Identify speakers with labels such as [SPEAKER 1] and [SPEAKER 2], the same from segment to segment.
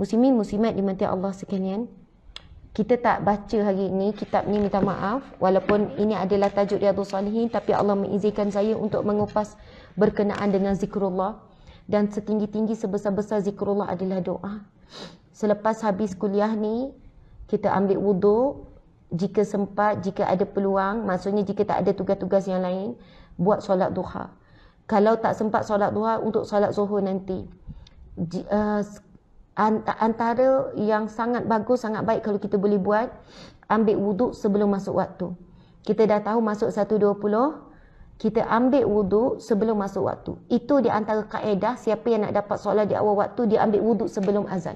[SPEAKER 1] Muslimin muslimat dimati Allah sekalian, kita tak baca hari ini kitab ni, minta maaf. Walaupun ini adalah tajuk Riyadhus Salihin, tapi Allah mengizinkan saya untuk mengupas berkenaan dengan zikrullah. Dan setinggi-tinggi sebesar-besar zikrullah adalah doa. Selepas habis kuliah ni, kita ambil wuduk. Jika sempat, jika ada peluang, maksudnya jika tak ada tugas-tugas yang lain, buat solat duha. Kalau tak sempat solat duha, untuk solat zuhur nanti. Antara yang sangat bagus, sangat baik kalau kita boleh buat, ambil wuduk sebelum masuk waktu. Kita dah tahu masuk 1.20, kita ambil wuduk sebelum masuk waktu. Itu di antara kaedah, siapa yang nak dapat solat di awal waktu, dia ambil wuduk sebelum azan.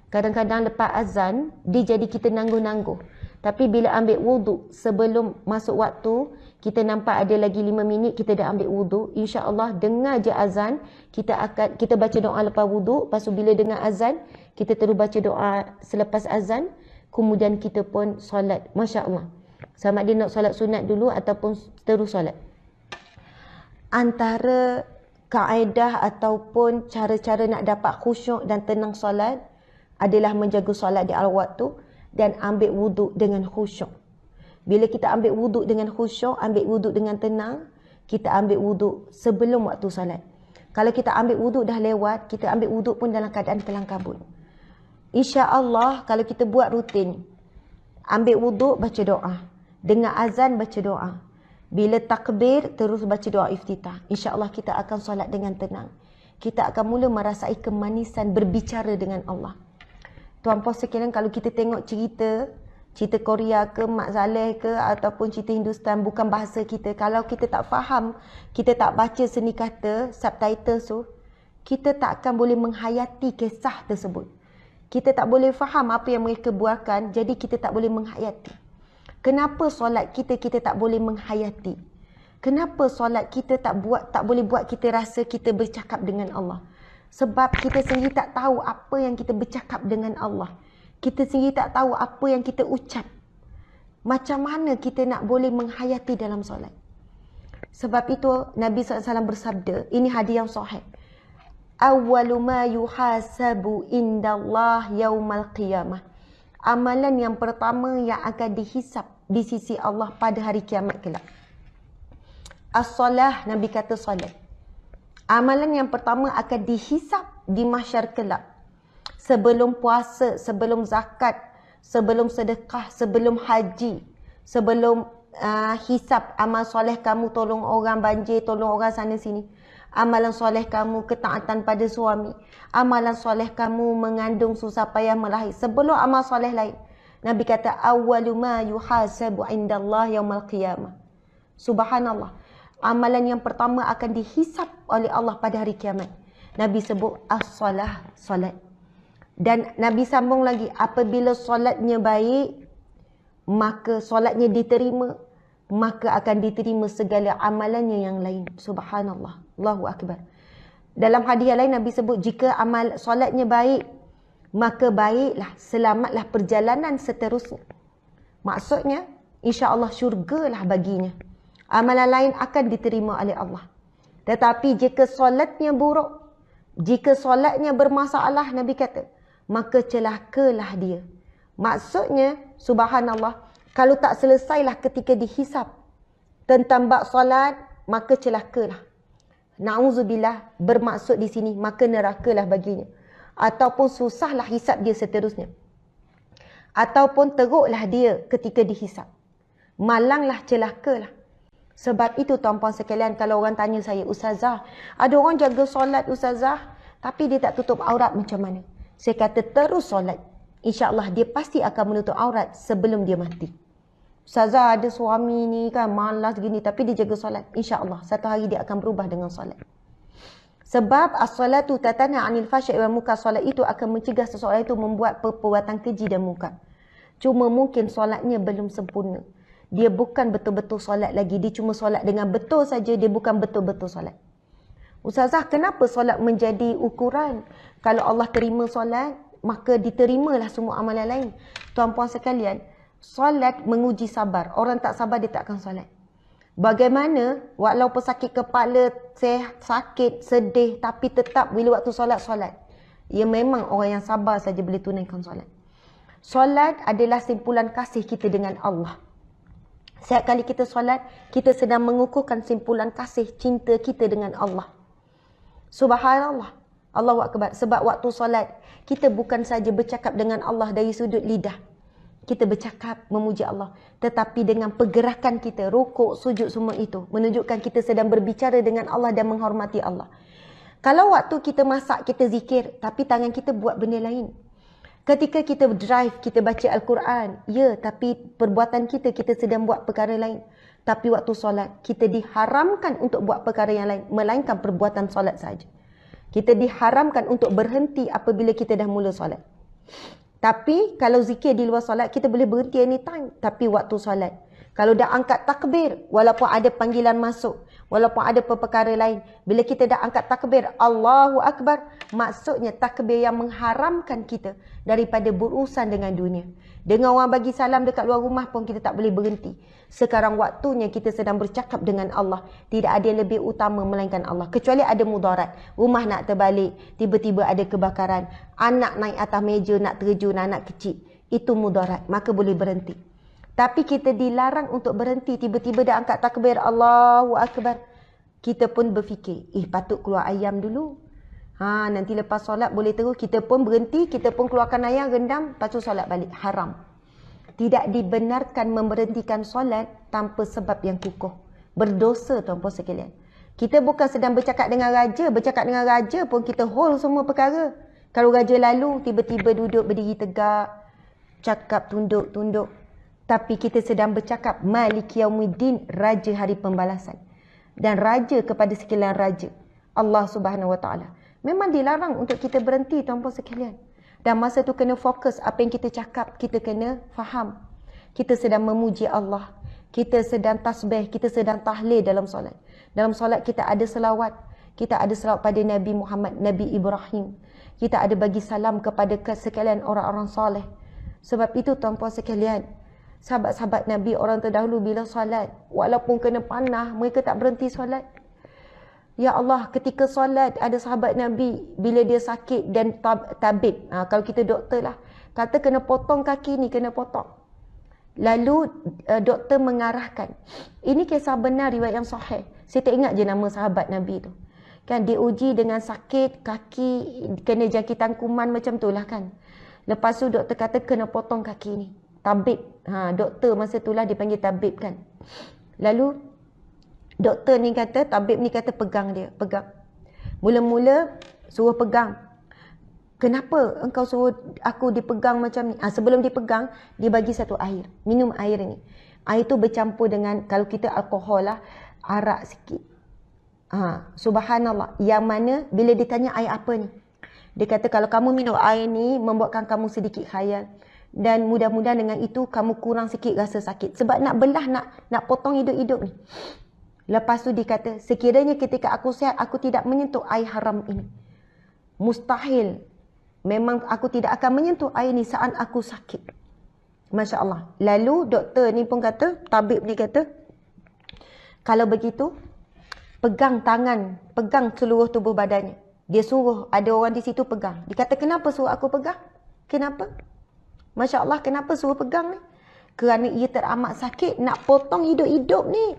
[SPEAKER 1] Kadang-kadang lepas azan, dia jadi kita nangguh-nangguh. Tapi bila ambil wuduk sebelum masuk waktu, kita nampak ada lagi 5 minit, kita dah ambil wuduk. InsyaAllah dengar je azan, kita baca doa lepas wuduk. Lepas tu bila dengar azan, kita terus baca doa selepas azan. Kemudian kita pun solat. Masya Allah. Sama dia nak solat sunat dulu ataupun terus solat. Antara kaedah ataupun cara-cara nak dapat khusyuk dan tenang solat adalah menjaga solat di awal waktu dan ambil wuduk dengan khusyuk. Bila kita ambil wuduk dengan khusyuk, ambil wuduk dengan tenang, kita ambil wuduk sebelum waktu salat. Kalau kita ambil wuduk dah lewat, kita ambil wuduk pun dalam keadaan kelang kabut. InsyaAllah kalau kita buat rutin, ambil wuduk baca doa, dengar azan baca doa, bila takbir terus baca doa iftitah, InsyaAllah kita akan solat dengan tenang. Kita akan mula merasai kemanisan berbicara dengan Allah. Tuan-puan sekalian, kalau kita tengok cerita Korea ke, Mak Saleh ke, ataupun cerita Hindustan, bukan bahasa kita. Kalau kita tak faham, kita tak baca seni kata, subtitle tu, kita tak akan boleh menghayati kisah tersebut. Kita tak boleh faham apa yang mereka buatkan, jadi kita tak boleh menghayati. Kenapa solat kita tak boleh menghayati? Kenapa solat kita tak boleh buat kita rasa kita bercakap dengan Allah? Sebab kita sendiri tak tahu apa yang kita bercakap dengan Allah. Kita sendiri tak tahu apa yang kita ucap. Macam mana kita nak boleh menghayati dalam solat? Sebab itu Nabi SAW bersabda, ini hadis yang sahih. Awwalu ma yuhasabu indallah yaumal qiyamah. Amalan yang pertama yang akan dihisap di sisi Allah pada hari kiamat kelak. As-salah, Nabi kata solat. Amalan yang pertama akan dihisap di mahsyar kelak. Sebelum puasa, sebelum zakat, sebelum sedekah, sebelum haji, sebelum hisap amal soleh kamu, tolong orang banjir, tolong orang sana sini. Amalan soleh kamu, ketaatan pada suami. Amalan soleh kamu, mengandung susah payah melahir. Sebelum amal soleh lain. Nabi kata, awwalu ma yuhasabu indallah yaumal qiyamah. Subhanallah. Amalan yang pertama akan dihisap oleh Allah pada hari kiamat. Nabi sebut as-salah, solat. Dan Nabi sambung lagi, apabila solatnya baik, maka solatnya diterima, maka akan diterima segala amalannya yang lain. Subhanallah. Allahu Akbar. Dalam hadis yang lain Nabi sebut, jika amal solatnya baik, maka baiklah, selamatlah perjalanan seterusnya. Maksudnya, insya-Allah syurgalah baginya. Amalan lain akan diterima oleh Allah. Tetapi jika solatnya buruk, jika solatnya bermasalah, Nabi kata, maka celakalah dia. Maksudnya, subhanallah, kalau tak selesailah ketika dihisap tentang bab solat, maka celakalah. Na'udzubillah, bermaksud di sini, maka nerakalah baginya. Ataupun susahlah hisap dia seterusnya. Ataupun teruklah dia ketika dihisap. Malanglah, celakalah. Sebab itu tuan-puan sekalian, kalau orang tanya saya, Ustazah, ada orang jaga solat Ustazah, tapi dia tak tutup aurat macam mana? Saya kata terus solat. InsyaAllah dia pasti akan menutup aurat sebelum dia mati. Ustazah ada suami ni kan malas gini, tapi dia jaga solat. InsyaAllah satu hari dia akan berubah dengan solat. Sebab as-salatu tatana 'anil fahsya'i wal munkar. Solat itu akan mencegah seseorang itu membuat perbuatan keji dan munkar. Cuma mungkin solatnya belum sempurna. Dia bukan betul-betul solat lagi. Dia cuma solat dengan betul saja. Dia bukan betul-betul solat. Ustazah, kenapa solat menjadi ukuran? Kalau Allah terima solat, maka diterimalah semua amalan lain. Tuan-puan sekalian, solat menguji sabar. Orang tak sabar, dia tak akan solat. Bagaimana, walaupun sakit kepala, sakit, sedih, tapi tetap bila waktu solat, solat. Ya memang orang yang sabar saja boleh tunaikan solat. Solat adalah simpulan kasih kita dengan Allah. Setiap kali kita solat, kita sedang mengukuhkan simpulan kasih cinta kita dengan Allah. Subhanallah. Allahu Akbar. Sebab waktu solat, kita bukan saja bercakap dengan Allah dari sudut lidah. Kita bercakap memuji Allah. Tetapi dengan pergerakan kita, rukuk, sujud semua itu, menunjukkan kita sedang berbicara dengan Allah dan menghormati Allah. Kalau waktu kita masak, kita zikir, tapi tangan kita buat benda lain. Ketika kita drive, kita baca Al-Quran. Ya, tapi perbuatan kita sedang buat perkara lain. Tapi waktu solat, kita diharamkan untuk buat perkara yang lain. Melainkan perbuatan solat saja. Kita diharamkan untuk berhenti apabila kita dah mula solat. Tapi kalau zikir di luar solat, kita boleh berhenti anytime. Tapi waktu solat, kalau dah angkat takbir, walaupun ada panggilan masuk, walaupun ada perkara lain, bila kita dah angkat takbir, Allahu Akbar, maksudnya takbir yang mengharamkan kita daripada berurusan dengan dunia. Dengan orang bagi salam dekat luar rumah pun kita tak boleh berhenti. Sekarang waktunya kita sedang bercakap dengan Allah. Tidak ada yang lebih utama melainkan Allah. Kecuali ada mudarat. Rumah nak terbalik, tiba-tiba ada kebakaran. Anak naik atas meja nak terjun, anak kecil. Itu mudarat. Maka boleh berhenti. Tapi kita dilarang untuk berhenti. Tiba-tiba dah angkat takbir, Allahu Akbar. Kita pun berfikir, patut keluar ayam dulu. Nanti lepas solat boleh terus. Kita pun berhenti, kita pun keluarkan ayam, rendam, lepas tu solat balik. Haram. Tidak dibenarkan memberhentikan solat tanpa sebab yang kukuh. Berdosa tuan-puan sekalian. Kita bukan sedang bercakap dengan raja. Bercakap dengan raja pun kita hold semua perkara. Kalau raja lalu, tiba-tiba duduk berdiri tegak. Cakap tunduk-tunduk. Tapi kita sedang bercakap Maliki Yaumiddin, Raja Hari Pembalasan. Dan Raja kepada sekalian Raja, Allah Subhanahu Wa Taala. Memang dilarang untuk kita berhenti tuan-puan sekalian. Dan masa tu kena fokus apa yang kita cakap, kita kena faham. Kita sedang memuji Allah. Kita sedang tasbih, kita sedang tahlil dalam solat. Dalam solat kita ada selawat. Kita ada selawat pada Nabi Muhammad, Nabi Ibrahim. Kita ada bagi salam kepada sekalian orang-orang soleh. Sebab itu tuan-puan sekalian, sahabat-sahabat Nabi orang terdahulu bila solat, walaupun kena panah, mereka tak berhenti solat. Ya Allah, ketika solat ada sahabat Nabi bila dia sakit dan tabib. Kalau kita doktor lah, kata kena potong kaki ni, kena potong. Lalu doktor mengarahkan. Ini kisah benar, riwayat yang sahih. Saya tak ingat je nama sahabat Nabi tu. Kan dia uji dengan sakit kaki, kena jangkitan kuman macam tu lah kan. Lepas tu doktor kata kena potong kaki ni. Tabib. Doktor masa tu lah dipanggil tabib kan. Lalu doktor ni kata, tabib ni kata pegang dia, pegang. Mula-mula suruh pegang. Kenapa engkau suruh aku dipegang macam ni? Sebelum dipegang, dia bagi satu air. Minum air ni. Air tu bercampur dengan, kalau kita alkohol lah, arak sikit. Subhanallah. Yang mana, bila ditanya air apa ni? Dia kata, kalau kamu minum air ni, membuatkan kamu sedikit khayal. Dan mudah-mudahan dengan itu, kamu kurang sikit rasa sakit. Sebab nak belah, nak potong hidup-hidup ni. Lepas tu dia kata, sekiranya ketika aku sihat, aku tidak menyentuh air haram ini. Mustahil. Memang aku tidak akan menyentuh air ni saat aku sakit. Masya Allah. Lalu doktor ni pun kata, tabib ni kata, kalau begitu, pegang tangan, pegang seluruh tubuh badannya. Dia suruh, ada orang di situ pegang. Dia kata, kenapa suruh aku pegang? Kenapa? Masya Allah, kenapa suruh pegang ni? Kerana ia teramat sakit, nak potong hidup-hidup ni.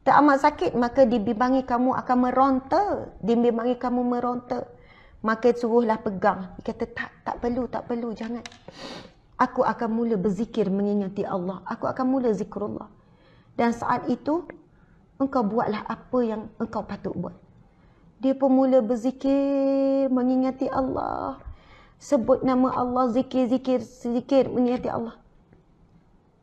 [SPEAKER 1] Teramat sakit, maka dibimbangi kamu akan meronta. Dibimbangi kamu meronta. Maka suruhlah pegang. Dia kata, tak perlu, jangan. Aku akan mula berzikir mengingati Allah. Aku akan mula zikrullah. Dan saat itu, engkau buatlah apa yang engkau patut buat. Dia pun mula berzikir mengingati Allah. Sebut nama Allah, zikir, mengingati Allah.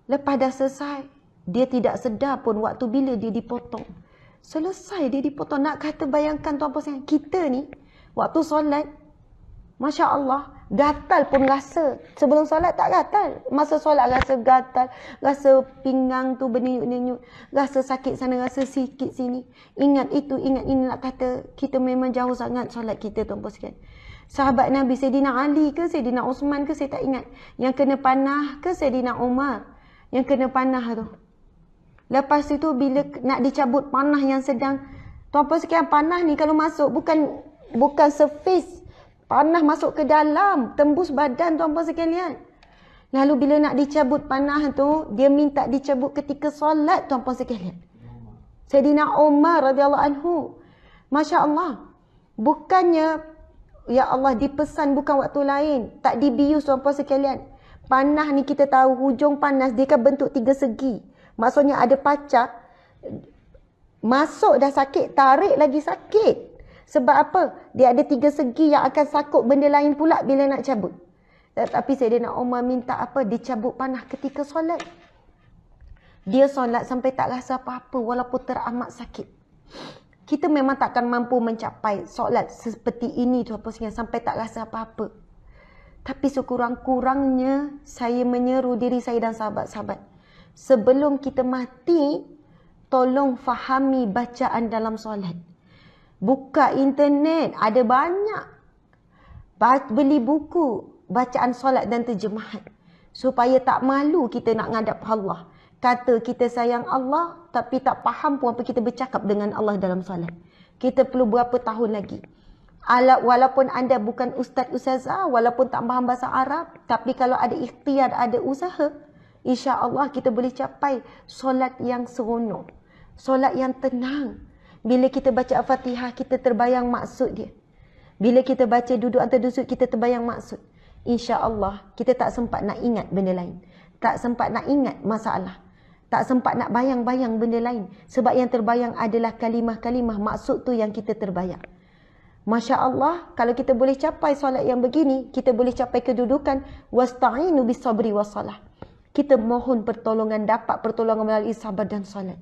[SPEAKER 1] Lepas dah selesai, dia tidak sedar pun waktu bila dia dipotong. Selesai dia dipotong. Nak kata bayangkan tuan-puan sekalian, kita ni waktu solat, Masya Allah, gatal pun rasa. Sebelum solat tak gatal. Masa solat rasa gatal, rasa pinggang tu berniut-niut, rasa sakit sana, rasa sikit sini. Ingat itu, ingat ini. Nak kata kita memang jauh sangat solat kita tuan-puan sekalian. Sahabat Nabi Sayyidina Ali ke Sayyidina Osman ke, saya tak ingat. Yang kena panah ke Sayyidina Umar yang kena panah tu. Lepas itu bila nak dicabut panah yang sedang, tuan-puan sekalian, panah ni kalau masuk bukan surface Panah masuk ke dalam, tembus badan tuan-puan sekalian. Lalu bila nak dicabut panah tu, dia minta dicabut ketika solat tuan-puan sekalian. Sayyidina Umar radhiyallahu anhu. Masya Allah. Bukannya, ya Allah, dipesan bukan waktu lain. Tak dibius tuan-puan sekalian. Panah ni kita tahu, hujung panas dia kan bentuk 3 segi. Maksudnya ada pacak. Masuk dah sakit, tarik lagi sakit. Sebab apa? Dia ada 3 segi yang akan sakut benda lain pula bila nak cabut. Tetapi Sayyidina Umar minta apa? Dicabut panah ketika solat. Dia solat sampai tak rasa apa-apa walaupun teramat sakit. Kita memang takkan mampu mencapai solat seperti ini tuan-puan sekalian sampai tak rasa apa-apa. Tapi sekurang-kurangnya saya menyeru diri saya dan sahabat-sahabat. Sebelum kita mati, tolong fahami bacaan dalam solat. Buka internet, ada banyak. Beli buku, bacaan solat dan terjemahan. Supaya tak malu kita nak ngadap Allah. Kata kita sayang Allah, tapi tak faham pun apa kita bercakap dengan Allah dalam solat. Kita perlu berapa tahun lagi. Walaupun anda bukan ustaz-ustazah, walaupun tak faham bahasa Arab, tapi kalau ada ikhtiar, ada usaha, insya-Allah kita boleh capai solat yang seronok. Solat yang tenang. Bila kita baca Al-Fatihah, kita terbayang maksud dia. Bila kita baca duduk antara duduk, kita terbayang maksud. InsyaAllah, kita tak sempat nak ingat benda lain. Tak sempat nak ingat masalah. Tak sempat nak bayang-bayang benda lain. Sebab yang terbayang adalah kalimah-kalimah maksud tu yang kita terbayang. Masya Allah, kalau kita boleh capai solat yang begini, kita boleh capai kedudukan wasta'inu bis sabri wassalah. Kita mohon pertolongan, dapat pertolongan melalui sabar dan solat.